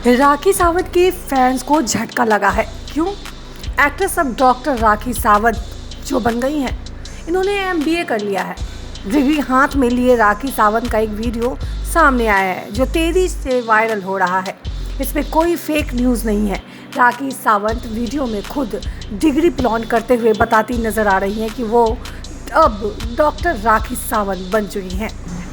राखी सावंत के फैंस को झटका लगा है। क्यों? एक्ट्रेस अब डॉक्टर राखी सावंत जो बन गई हैं, इन्होंने एमबीए कर लिया है। डिग्री हाथ में लिए राखी सावंत का एक वीडियो सामने आया है जो तेजी से वायरल हो रहा है। इसमें कोई फेक न्यूज़ नहीं है। राखी सावंत वीडियो में खुद डिग्री प्लॉन करते हुए बताती नजर आ रही हैं कि वो अब डॉक्टर राखी सावंत बन चुकी हैं।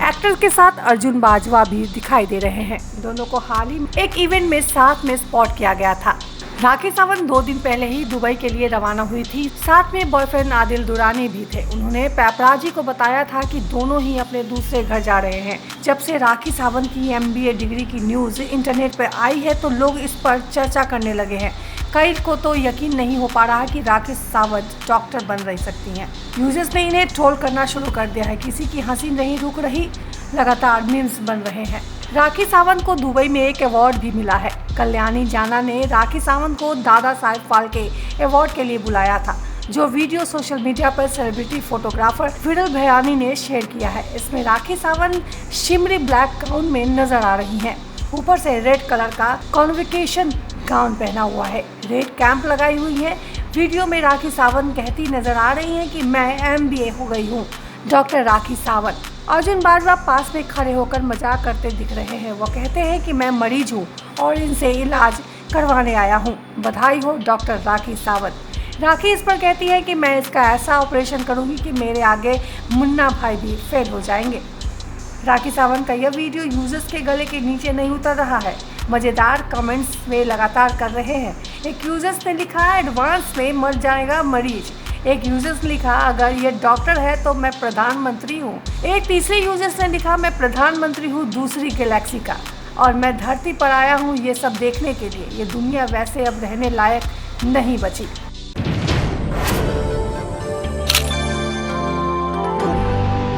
एक्टर के साथ अर्जुन बाजवा भी दिखाई दे रहे हैं। दोनों को हाल ही में एक इवेंट में साथ में स्पॉट किया गया था। राखी सावंत 2 दिन पहले ही दुबई के लिए रवाना हुई थी। साथ में बॉयफ्रेंड आदिल दुरानी भी थे। उन्होंने पैपराजी को बताया था कि दोनों ही अपने दूसरे घर जा रहे हैं। जब से राखी सावंत की एमबीए डिग्री की न्यूज इंटरनेट पर आई है तो लोग इस पर चर्चा करने लगे हैं। कई को तो यकीन नहीं हो पा रहा कि राखी सावंत डॉक्टर बन रही सकती हैं। यूजर्स ने इन्हें ट्रोल करना शुरू कर दिया है। किसी की हंसी नहीं रुक रही, लगातार मीम्स बन रहे हैं। राखी सावंत को दुबई में एक अवार्ड भी मिला है। कल्याणी जाना ने राखी सावंत को दादा साहेब फाल्के अवार्ड के लिए बुलाया था, जो वीडियो सोशल मीडिया पर सेलिब्रिटी फोटोग्राफर विरल भयानी ने शेयर किया है। इसमें Rakhi Sawant shimmery black gown में नजर आ रही हैं। ऊपर से रेड कलर का कॉन्वोकेशन गाउन पहना हुआ है। रेड कैंप लगाई हुई है। वीडियो में राखी सावंत कहती नजर आ रही हैं कि मैं एमबीए हो गई हूँ। डॉक्टर राखी सावंत। अर्जुन बाजवा पास में खड़े होकर मजाक करते दिख रहे हैं। वो कहते हैं कि मैं मरीज हूँ और इनसे इलाज करवाने आया हूँ। बधाई हो डॉक्टर राखी सावंत। राखी इस पर कहती है कि मैं इसका ऐसा ऑपरेशन करूँगी कि मेरे आगे मुन्ना भाई भी फेल हो जाएंगे। राखी सावंत का यह वीडियो यूजर्स के गले के नीचे नहीं उतर रहा है। मज़ेदार कमेंट्स वे लगातार कर रहे हैं। एक यूजर्स ने लिखा एडवांस में मर जाएगा मरीज। एक यूजर्स ने लिखा अगर ये डॉक्टर है तो मैं प्रधानमंत्री हूँ। एक तीसरे यूजर्स ने लिखा मैं प्रधानमंत्री हूँ दूसरी गैलेक्सी का और मैं धरती पर आया हूँ ये सब देखने के लिए। ये दुनिया वैसे अब रहने लायक नहीं बची।